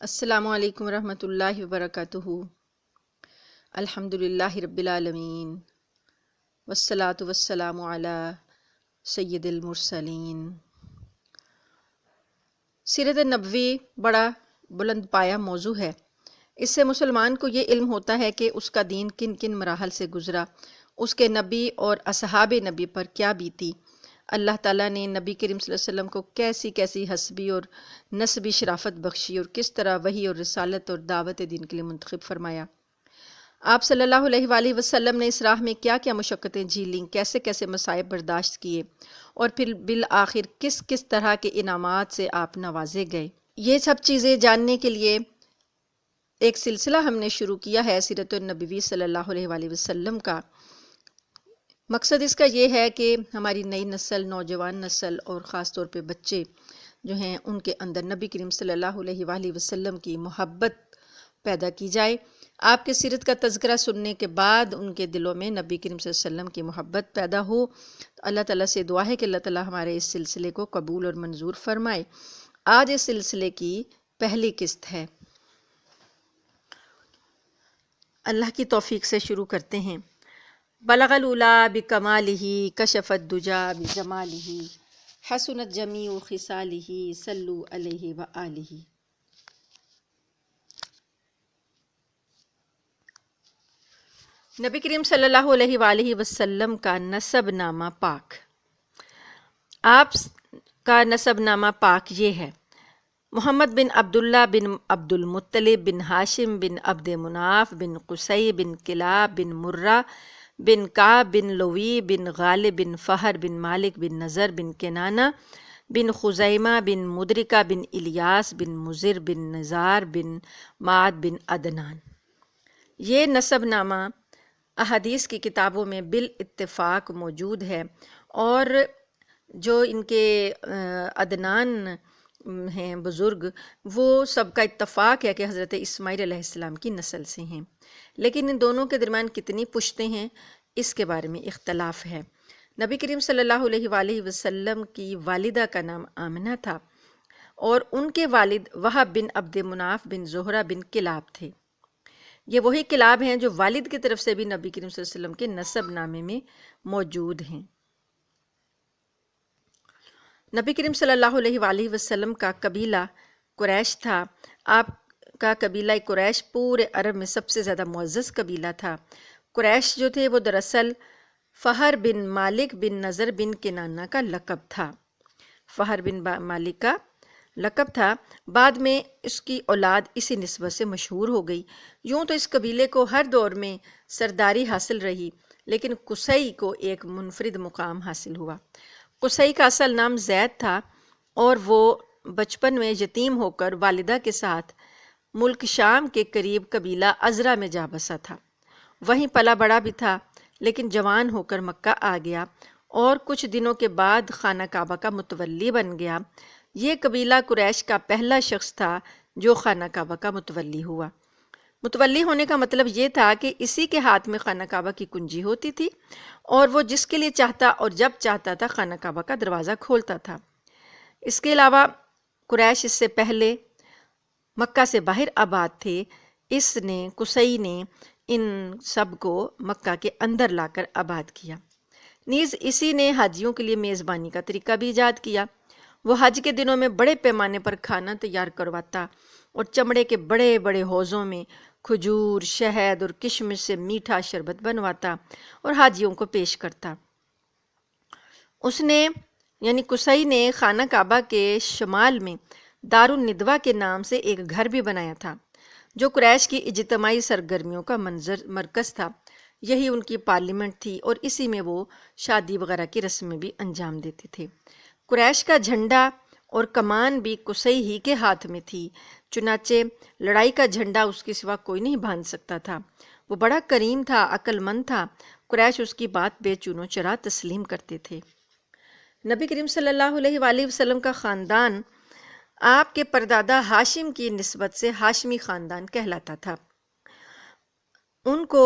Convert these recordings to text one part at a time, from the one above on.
السلام علیکم ورحمۃ اللہ وبرکاتہ۔ الحمدللہ رب العالمین والصلاة والسلام علی سید المرسلین۔ سیرت نبوی بڑا بلند پایہ موضوع ہے۔ اس سے مسلمان کو یہ علم ہوتا ہے کہ اس کا دین کن کن مراحل سے گزرا، اس کے نبی اور اصحاب نبی پر کیا بیتی، اللہ تعالیٰ نے نبی کریم صلی اللہ علیہ وسلم کو کیسی کیسی حسبی اور نسبی شرافت بخشی اور کس طرح وحی اور رسالت اور دعوت دین کے لیے منتخب فرمایا۔ آپ صلی اللہ علیہ وآلہ وسلم نے اس راہ میں کیا کیا مشقتیں جھیلیں، کیسے کیسے مصائب برداشت کیے، اور پھر بالآخر کس کس طرح کے انعامات سے آپ نوازے گئے۔ یہ سب چیزیں جاننے کے لیے ایک سلسلہ ہم نے شروع کیا ہے سیرت النبوی صلی اللہ علیہ وآلہ وسلم کا۔ مقصد اس کا یہ ہے کہ ہماری نئی نسل، نوجوان نسل اور خاص طور پہ بچے جو ہیں ان کے اندر نبی کریم صلی اللہ علیہ وآلہ وسلم کی محبت پیدا کی جائے۔ آپ کے سیرت کا تذکرہ سننے کے بعد ان کے دلوں میں نبی کریم صلی اللہ علیہ وسلم کی محبت پیدا ہو۔ اللہ تعالیٰ سے دعا ہے کہ اللہ تعالیٰ ہمارے اس سلسلے کو قبول اور منظور فرمائے۔ آج اس سلسلے کی پہلی قسط ہے۔ اللہ کی توفیق سے شروع کرتے ہیں۔ بلغ العلا بکمالہ کشف الدجا بجمالہ حسنت جمیع خصالہ صلو علیہ وآلہ۔ نبی کریم صلی اللہ علیہ وآلہ وسلم کا نسب نامہ پاک۔ آپ کا نسب نامہ پاک یہ ہے: محمد بن عبداللہ بن عبد المطلب بن ہاشم بن عبد مناف بن قصی بن کلاب بن مرہ بن کعب بن لوی بن غالب بن فہر بن مالک بن نضر بن کنانہ بن خزیمہ بن مدرکہ بن الیاس بن مضر بن نزار بن معد بن عدنان۔ یہ نسب نامہ احادیث کی کتابوں میں بالاتفاق موجود ہے، اور جو ان کے عدنان ہیں بزرگ، وہ سب کا اتفاق ہے کہ حضرت اسماعیل علیہ السلام کی نسل سے ہیں، لیکن ان دونوں کے درمیان کتنی پشتیں ہیں اس کے بارے میں اختلاف ہے۔ نبی کریم صلی اللہ علیہ وآلہ وسلم کی والدہ کا نام آمنہ تھا، اور ان کے والد وہب بن عبد مناف بن زہرہ بن کلاب تھے۔ یہ وہی کلاب ہیں جو والد کی طرف سے بھی نبی کریم صلی اللہ علیہ وسلم کے نسب نامے میں موجود ہیں۔ نبی کریم صلی اللہ علیہ وآلہ وسلم کا قبیلہ قریش تھا۔ آپ کا قبیلہ قریش پورے عرب میں سب سے زیادہ معزز قبیلہ تھا۔ قریش جو تھے وہ دراصل فہر بن مالک بن نضر بن کنانہ کا لقب تھا۔ فہر بن مالک کا لقب تھا، بعد میں اس کی اولاد اسی نسبت سے مشہور ہو گئی۔ یوں تو اس قبیلے کو ہر دور میں سرداری حاصل رہی، لیکن قصی کو ایک منفرد مقام حاصل ہوا۔ قصی کا اصل نام زید تھا، اور وہ بچپن میں یتیم ہو کر والدہ کے ساتھ ملک شام کے قریب قبیلہ ازرہ میں جا بسا تھا۔ وہیں پلا بڑا بھی تھا، لیکن جوان ہو کر مکہ آ گیا اور کچھ دنوں کے بعد خانہ کعبہ کا متولی بن گیا۔ یہ قبیلہ قریش کا پہلا شخص تھا جو خانہ کعبہ کا متولی ہوا۔ متولی ہونے کا مطلب یہ تھا کہ اسی کے ہاتھ میں خانہ کعبہ کی کنجی ہوتی تھی، اور وہ جس کے لیے چاہتا اور جب چاہتا تھا خانہ کعبہ کا دروازہ کھولتا تھا۔ اس کے علاوہ قریش اس سے پہلے مکہ سے باہر آباد تھے۔ قصی نے ان سب کو مکہ کے اندر لا کر آباد کیا۔ نیز اسی نے حاجیوں کے لیے میزبانی کا طریقہ بھی ایجاد کیا۔ وہ حج کے دنوں میں بڑے پیمانے پر کھانا تیار کرواتا اور چمڑے کے بڑے بڑے حوضوں میں کھجور، شہد اور کشمش سے میٹھا شربت بنواتا اور حاجیوں کو پیش کرتا۔ اس نے یعنی قصی نے خانہ کعبہ کے شمال میں دار الندوہ کے نام سے ایک گھر بھی بنایا تھا، جو قریش کی اجتماعی سرگرمیوں کا مرکز تھا۔ یہی ان کی پارلیمنٹ تھی، اور اسی میں وہ شادی وغیرہ کی رسمیں بھی انجام دیتے تھے۔ قریش کا جھنڈا اور کمان بھی قصی ہی کے ہاتھ میں تھی، چنانچہ لڑائی کا جھنڈا اس کے سوا کوئی نہیں باندھ سکتا تھا۔ وہ بڑا کریم تھا، عقل مند تھا، قریش اس کی بات بے چون و چرا تسلیم کرتے تھے۔ نبی کریم صلی اللہ علیہ وآلہ وسلم کا خاندان آپ کے پردادا ہاشم کی نسبت سے ہاشمی خاندان کہلاتا تھا۔ ان کو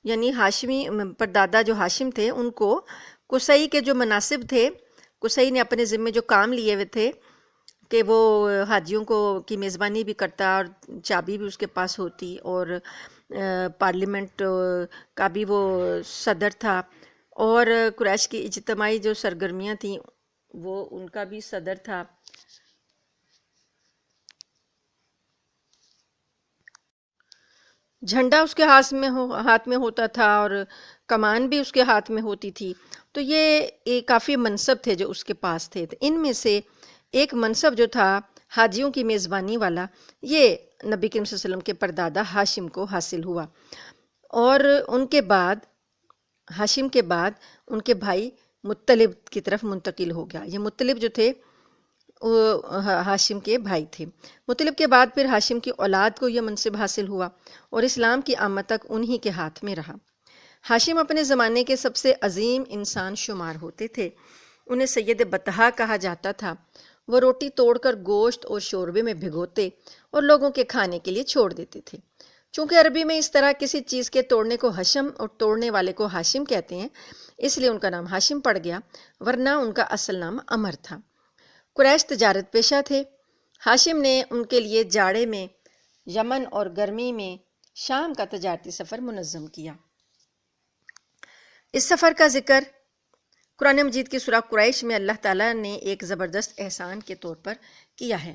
یعنی ہاشمی پردادا جو ہاشم تھے، ان کو قصی کے جو مناصب تھے، قصی نے اپنے ذمے جو کام لیے ہوئے تھے، کہ وہ حاجیوں کو کی میزبانی بھی کرتا اور چابی بھی اس کے پاس ہوتی، اور پارلیمنٹ کا بھی وہ صدر تھا، اور قریش کی اجتماعی جو سرگرمیاں تھیں وہ ان کا بھی صدر تھا۔ جھنڈا اس کے ہاتھ میں ہوتا تھا، اور کمان بھی اس کے ہاتھ میں ہوتی تھی۔ تو یہ ایک کافی منصب تھے جو اس کے پاس تھے۔ تو ان میں سے ایک منصب جو تھا حاجیوں کی میزبانی والا، یہ نبی کریم صلی اللہ علیہ وسلم کے پردادا ہاشم کو حاصل ہوا، اور ان کے بعد ہاشم کے بعد ان کے بھائی مطلب کی طرف منتقل ہو گیا۔ یہ مطلب جو تھے وہ ہاشم کے بھائی تھے۔ مطلب کے بعد پھر ہاشم کی اولاد کو یہ منصب حاصل ہوا، اور اسلام کی آمد تک انہی کے ہاتھ میں رہا۔ ہاشم اپنے زمانے کے سب سے عظیم انسان شمار ہوتے تھے۔ انہیں سید بطحا کہا جاتا تھا۔ وہ روٹی توڑ کر گوشت اور شوربے میں بھگوتے اور لوگوں کے کھانے کے لیے چھوڑ دیتے تھے۔ چونکہ عربی میں اس طرح کسی چیز کے توڑنے کو حشم اور توڑنے والے کو ہاشم کہتے ہیں، اس لیے ان کا نام ہاشم پڑ گیا، ورنہ ان کا اصل نام عمر تھا۔ قریش تجارت پیشہ تھے۔ ہاشم نے ان کے لیے جاڑے میں یمن اور گرمی میں شام کا تجارتی سفر منظم کیا۔ اس سفر کا ذکر قرآن مجید کی سورہ قریش میں اللہ تعالیٰ نے ایک زبردست احسان کے طور پر کیا ہے۔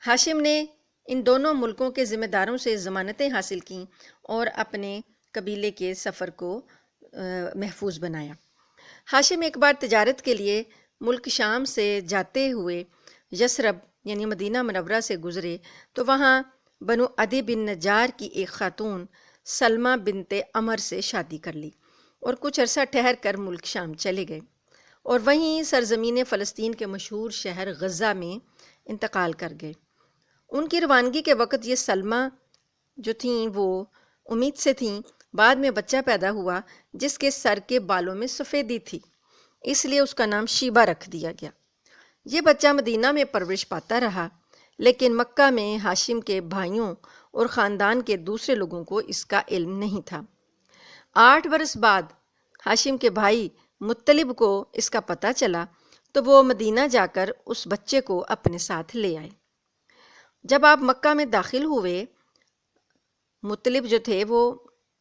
ہاشم نے ان دونوں ملکوں کے ذمہ داروں سے ضمانتیں حاصل کیں اور اپنے قبیلے کے سفر کو محفوظ بنایا۔ ہاشم ایک بار تجارت کے لیے ملک شام سے جاتے ہوئے یثرب یعنی مدینہ منورہ سے گزرے تو وہاں بنو عدی بن نجار کی ایک خاتون سلمہ بنت عمر سے شادی کر لی، اور کچھ عرصہ ٹھہر کر ملک شام چلے گئے، اور وہیں سرزمین فلسطین کے مشہور شہر غزہ میں انتقال کر گئے۔ ان کی روانگی کے وقت یہ سلمہ جو تھیں وہ امید سے تھیں۔ بعد میں بچہ پیدا ہوا جس کے سر کے بالوں میں سفیدی تھی، اس لیے اس کا نام شیبہ رکھ دیا گیا۔ یہ بچہ مدینہ میں پرورش پاتا رہا، لیکن مکہ میں ہاشم کے بھائیوں اور خاندان کے دوسرے لوگوں کو اس کا علم نہیں تھا۔ 8 برس بعد ہاشم کے بھائی مطلب کو اس کا پتہ چلا تو وہ مدینہ جا کر اس بچے کو اپنے ساتھ لے آئے۔ جب آپ مکہ میں داخل ہوئے، مطلب جو تھے وہ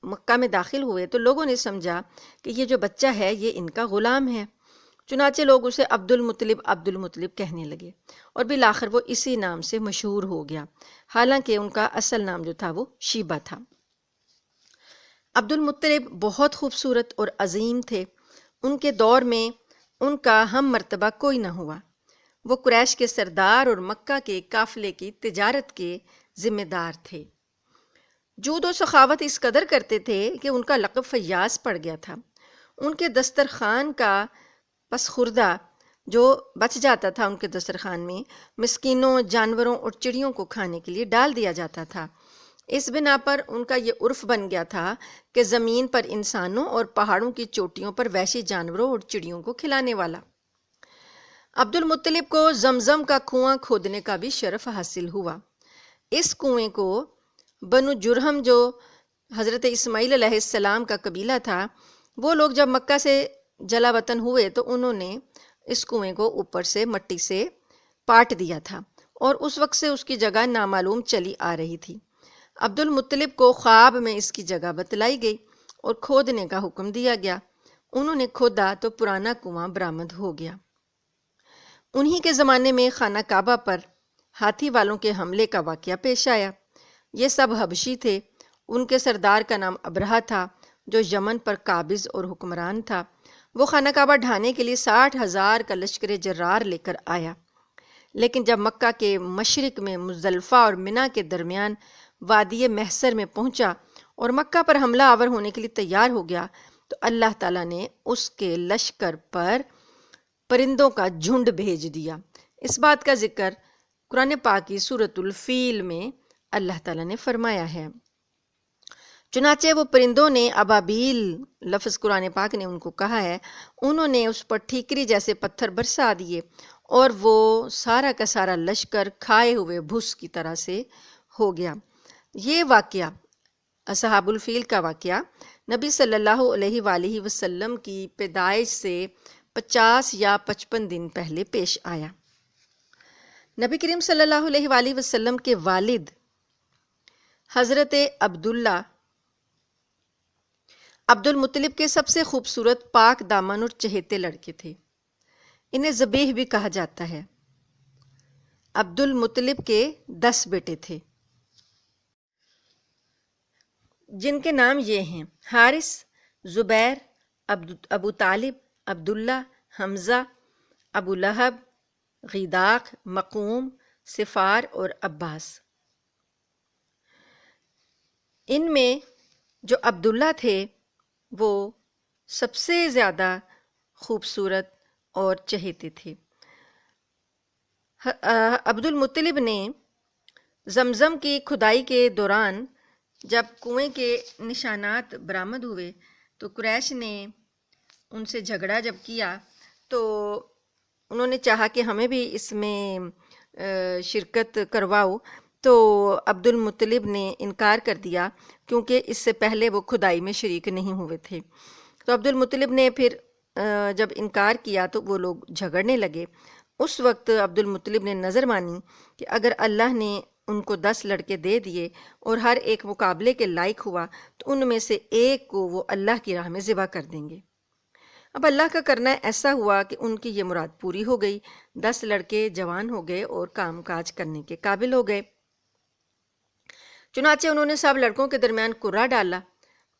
مکہ میں داخل ہوئے تو لوگوں نے سمجھا کہ یہ جو بچہ ہے یہ ان کا غلام ہے، چنانچہ لوگ اسے عبد المطلب کہنے لگے، اور بالآخر وہ اسی نام سے مشہور ہو گیا، حالانکہ ان کا اصل نام جو تھا وہ شیبہ تھا۔ عبد المطلب بہت خوبصورت اور عظیم تھے۔ ان کے دور میں ان کا ہم مرتبہ کوئی نہ ہوا۔ وہ قریش کے سردار اور مکہ کے قافلے کی تجارت کے ذمہ دار تھے۔ جود و سخاوت اس قدر کرتے تھے کہ ان کا لقب فیاض پڑ گیا تھا۔ ان کے دسترخوان کا پس خوردہ جو بچ جاتا تھا ان کے دسترخوان میں مسکینوں، جانوروں اور چڑیوں کو کھانے کے لیے ڈال دیا جاتا تھا۔ اس بنا پر ان کا یہ عرف بن گیا تھا کہ زمین پر انسانوں اور پہاڑوں کی چوٹیوں پر وحشی جانوروں اور چڑیوں کو کھلانے والا۔ عبد المطلب کو زمزم کا کنواں کھودنے کا بھی شرف حاصل ہوا۔ اس کنویں کو بنو جرہم جو حضرت اسماعیل علیہ السلام کا قبیلہ تھا، وہ لوگ جب مکہ سے جلا وطن ہوئے تو انہوں نے اس کنویں کو اوپر سے مٹی سے پاٹ دیا تھا، اور اس وقت سے اس کی جگہ نامعلوم چلی آ رہی تھی۔ عبد المطلب کو خواب میں اس کی جگہ بتلائی گئی اور کھودنے کا حکم دیا گیا۔ انہوں نے کھودا تو پرانا کنواں برآمد ہو گیا۔ انہی کے زمانے میں خانہ کعبہ پر ہاتھی والوں کے حملے کا واقعہ پیش آیا۔ یہ سب حبشی تھے۔ ان کے سردار کا نام ابرہہ تھا جو یمن پر قابض اور حکمران تھا۔ وہ خانہ کعبہ ڈھانے کے لیے 60,000 کا لشکر جرار لے کر آیا، لیکن جب مکہ کے مشرق میں مزدلفہ اور منی کے درمیان وادی محسر میں پہنچا اور مکہ پر حملہ آور ہونے کے لیے تیار ہو گیا تو اللہ تعالیٰ نے اس کے لشکر پر پرندوں کا جھنڈ بھیج دیا۔ اس بات کا ذکر قرآن پاک کی سورۃ الفیل میں اللہ تعالیٰ نے فرمایا ہے۔ چنانچہ وہ پرندوں نے ابابیل، لفظ قرآن پاک نے ان کو کہا ہے، انہوں نے اس پر ٹھیکری جیسے پتھر برسا دیے، اور وہ سارا کا سارا لشکر کھائے ہوئے بھس کی طرح سے ہو گیا۔ یہ واقعہ، اصحاب الفیل کا واقعہ، نبی صلی اللہ علیہ وآلہ وسلم کی پیدائش سے 50 یا 55 دن پہلے پیش آیا۔ نبی کریم صلی اللہ علیہ وآلہ وسلم کے والد حضرت عبداللہ عبد المطلب کے سب سے خوبصورت پاک دامن اور چہیتے لڑکے تھے۔ انہیں ذبیح بھی کہا جاتا ہے۔ عبد المطلب کے 10 بیٹے تھے جن کے نام یہ ہیں: حارث، زبیر، ابو طالب، عبداللہ، حمزہ، ابو لہب، غیداق، مقوم، صفار اور عباس۔ ان میں جو عبداللہ تھے وہ سب سے زیادہ خوبصورت اور چہیتے تھے۔ عبد المطلب نے زمزم کی کھدائی کے دوران جب کنویں کے نشانات برآمد ہوئے تو قریش نے ان سے جھگڑا جب کیا تو انہوں نے چاہا کہ ہمیں بھی اس میں شرکت کرواؤ، تو عبد المطلب نے انکار کر دیا کیونکہ اس سے پہلے وہ کھدائی میں شریک نہیں ہوئے تھے۔ تو عبد المطلب نے پھر جب انکار کیا تو وہ لوگ جھگڑنے لگے۔ اس وقت عبد المطلب نے نظر مانی کہ اگر اللہ نے ان کو 10 لڑکے دے دیے اور ہر ایک مقابلے کے لائق ہوا تو ان میں سے ایک کو وہ اللہ کی راہ میں ذبح کر دیں گے۔ اب اللہ کا کرنا ایسا ہوا کہ ان کی یہ مراد پوری ہو گئی۔ 10 لڑکے جوان ہو گئے اور کام کاج کرنے کے قابل ہو گئے۔ چنانچہ انہوں نے سب لڑکوں کے درمیان قرہ ڈالا۔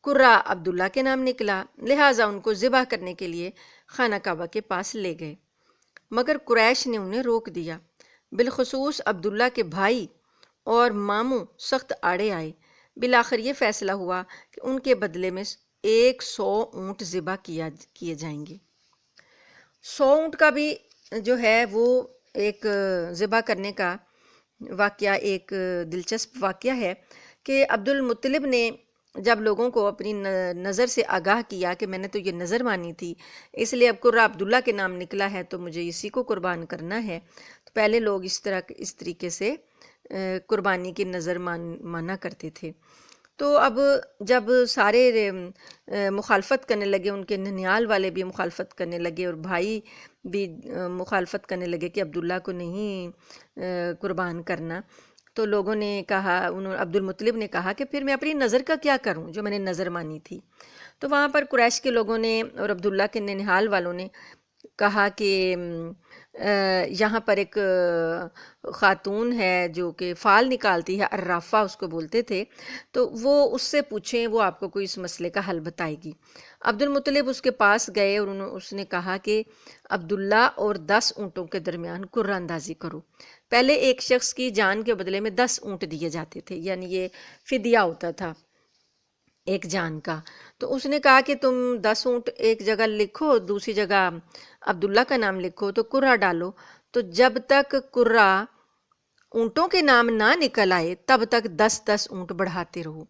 قرہ عبداللہ کے نام نکلا، لہٰذا ان کو ذبح کرنے کے لیے خانہ کعبہ کے پاس لے گئے، مگر قریش نے انہیں روک دیا۔ بالخصوص عبداللہ کے بھائی اور ماموں سخت آڑے آئے۔ بالآخر یہ فیصلہ ہوا کہ ان کے بدلے میں 100 اونٹ ذبح کیے جائیں گے۔ 100 اونٹ کا بھی جو ہے وہ ایک ذبح کرنے کا واقعہ ایک دلچسپ واقعہ ہے کہ عبد المطلب نے جب لوگوں کو اپنی نظر سے آگاہ کیا کہ میں نے تو یہ نظر مانی تھی، اس لیے اب قرہ عبداللہ کے نام نکلا ہے تو مجھے اسی کو قربان کرنا ہے، تو پہلے لوگ اس طریقے سے قربانی کی نظر مانا کرتے تھے۔ تو اب جب سارے مخالفت کرنے لگے، ان کے ننیال والے بھی مخالفت کرنے لگے اور بھائی بھی مخالفت کرنے لگے کہ عبداللہ کو نہیں قربان کرنا، تو لوگوں نے کہا، عبد المطلب نے کہا کہ پھر میں اپنی نظر کا کیا کروں جو میں نے نظر مانی تھی۔ تو وہاں پر قریش کے لوگوں نے اور عبداللہ کے ننیال والوں نے کہا کہ یہاں پر ایک خاتون ہے جو کہ فال نکالتی ہے، عرافہ اس کو بولتے تھے، تو وہ اس سے پوچھیں، وہ آپ کو کوئی اس مسئلے کا حل بتائے گی۔ عبد المطلب اس کے پاس گئے اور اس نے کہا کہ عبداللہ اور 10 اونٹوں کے درمیان قرہ اندازی کرو۔ پہلے ایک شخص کی جان کے بدلے میں 10 اونٹ دیے جاتے تھے، یعنی یہ فدیہ ہوتا تھا ایک جان کا۔ تو اس نے کہا کہ تم 10 اونٹ ایک جگہ لکھو، دوسری جگہ عبداللہ کا نام لکھو، تو قرہ ڈالو، تو جب تک قرہ اونٹوں کے نام نہ نکل آئے تب تک 10 اونٹ بڑھاتے رہو۔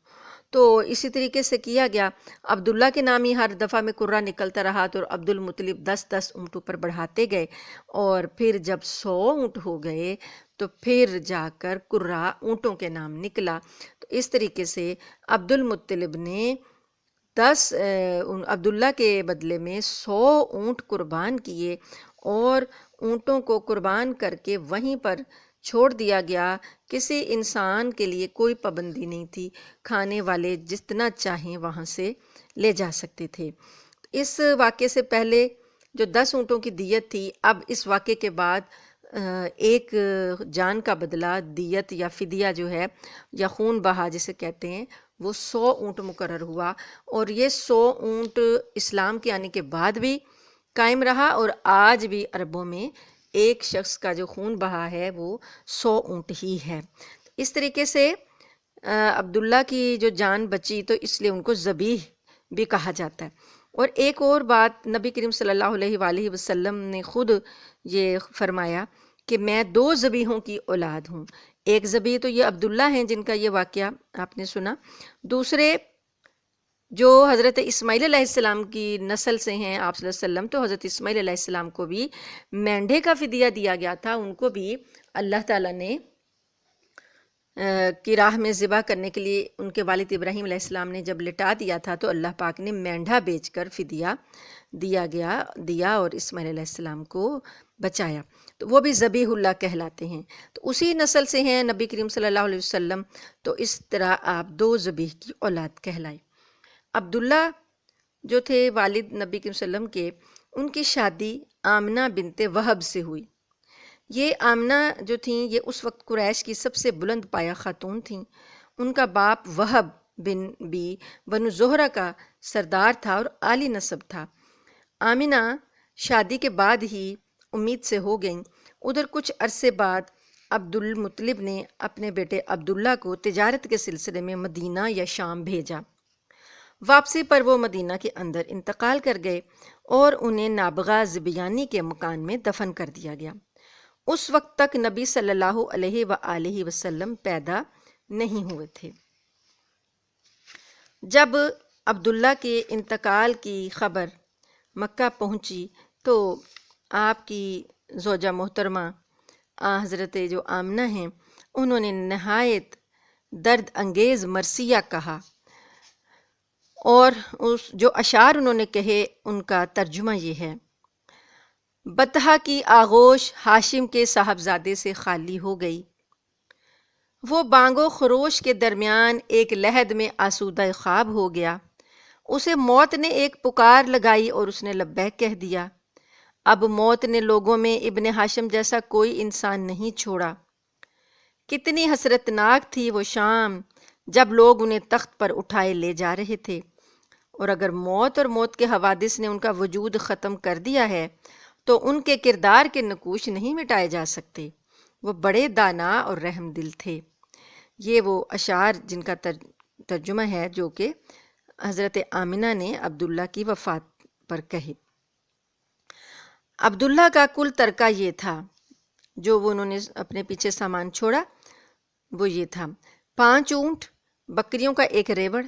تو اسی طریقے سے کیا گیا، عبداللہ کے نام ہی ہر دفعہ میں قرہ نکلتا رہا تو عبد المطلب 10 اونٹوں پر بڑھاتے گئے، اور پھر جب 100 اونٹ ہو گئے تو پھر جا کر قرہ اونٹوں کے نام نکلا۔ تو اس طریقے سے عبد المطلب نے عبداللہ کے بدلے میں 100 اونٹ قربان کیے، اور اونٹوں کو قربان کر کے وہیں پر چھوڑ دیا گیا۔ کسی انسان کے لیے کوئی پابندی نہیں تھی، کھانے والے جتنا چاہیں وہاں سے لے جا سکتے تھے۔ اس واقعے سے پہلے جو 10 اونٹوں کی دیت تھی، اب اس واقعے کے بعد ایک جان کا بدلہ دیت یا فدیہ جو ہے یا خون بہا جسے کہتے ہیں، وہ 100 اونٹ مقرر ہوا، اور یہ 100 اونٹ اسلام کے آنے کے بعد بھی قائم رہا، اور آج بھی عربوں میں ایک شخص کا جو خون بہا ہے وہ 100 اونٹ ہی ہے۔ اس طریقے سے عبداللہ کی جو جان بچی تو اس لیے ان کو ذبیح بھی کہا جاتا ہے۔ اور ایک اور بات، نبی کریم صلی اللہ علیہ وآلہ وسلم نے خود یہ فرمایا کہ میں 2 ذبیحوں کی اولاد ہوں۔ ایک ذبیح تو یہ عبداللہ ہیں جن کا یہ واقعہ آپ نے سنا، دوسرے جو حضرت اسماعیل علیہ السلام کی نسل سے ہیں آپ صلی اللہ علیہ وسلم، تو حضرت اسماعیل علیہ السلام کو بھی مینڈھے کا فدیہ دیا گیا تھا، ان کو بھی اللہ تعالیٰ نے کی راہ میں ذبح کرنے کے لیے ان کے والد ابراہیم علیہ السلام نے جب لٹا دیا تھا تو اللہ پاک نے مینڈھا بیچ کر فدیہ دیا اور اسماعیل علیہ السلام کو بچایا۔ تو وہ بھی ذبیح اللہ کہلاتے ہیں، تو اسی نسل سے ہیں نبی کریم صلی اللہ علیہ وسلم، تو اس طرح آپ 2 ذبیح کی اولاد کہلائے۔ عبداللہ جو تھے والد نبی کریم صلی اللہ علیہ وسلم کے، ان کی شادی آمنہ بنت وہب سے ہوئی۔ یہ آمنہ جو تھیں یہ اس وقت قریش کی سب سے بلند پایہ خاتون تھیں۔ ان کا باپ وہب بن بھی بنو زہرہ کا سردار تھا اور عالی نسب تھا۔ آمنہ شادی کے بعد ہی امید سے ہو گئیں۔ ادھر کچھ عرصے بعد عبد المطلب نے اپنے بیٹے عبداللہ کو تجارت کے سلسلے میں مدینہ یا شام بھیجا۔ واپسی پر وہ مدینہ کے اندر انتقال کر گئے اور انہیں نابغہ ذبیانی کے مکان میں دفن کر دیا گیا۔ اس وقت تک نبی صلی اللہ علیہ وآلہ وسلم پیدا نہیں ہوئے تھے۔ جب عبداللہ کے انتقال کی خبر مکہ پہنچی تو آپ کی زوجہ محترمہ حضرت جو آمنہ ہیں، انہوں نے نہایت درد انگیز مرثیہ کہا، اور اس جو اشعار انہوں نے کہے ان کا ترجمہ یہ ہے: بطحہ کی آغوش ہاشم کے صاحبزادے سے خالی ہو گئی، وہ بانگ و خروش کے درمیان ایک لحد میں آسودہ خواب ہو گیا، اسے موت نے ایک پکار لگائی اور اس نے لبیک کہہ دیا۔ اب موت نے لوگوں میں ابن ہاشم جیسا کوئی انسان نہیں چھوڑا۔ کتنی حسرتناک تھی وہ شام جب لوگ انہیں تخت پر اٹھائے لے جا رہے تھے، اور اگر موت اور موت کے حوادث نے ان کا وجود ختم کر دیا ہے تو ان کے کردار کے نقوش نہیں مٹائے جا سکتے۔ وہ بڑے دانا اور رحم دل تھے۔ یہ وہ اشعار جن کا ترجمہ ہے جو کہ حضرت آمنہ نے عبداللہ کی وفات پر کہے۔ عبداللہ کا کل ترکہ یہ تھا، جو وہ انہوں نے اپنے پیچھے سامان چھوڑا وہ یہ تھا: 5 اونٹ، بکریوں کا 1 ریوڑ،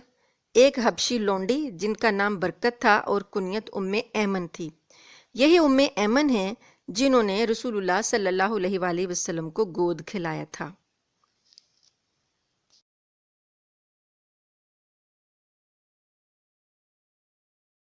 1 حبشی لونڈی جن کا نام برکت تھا اور کنیت ایمن تھی۔ یہی ایمن ہیں جنہوں نے رسول اللہ صلی اللہ علیہ وآلہ وسلم کو گود کھلایا تھا۔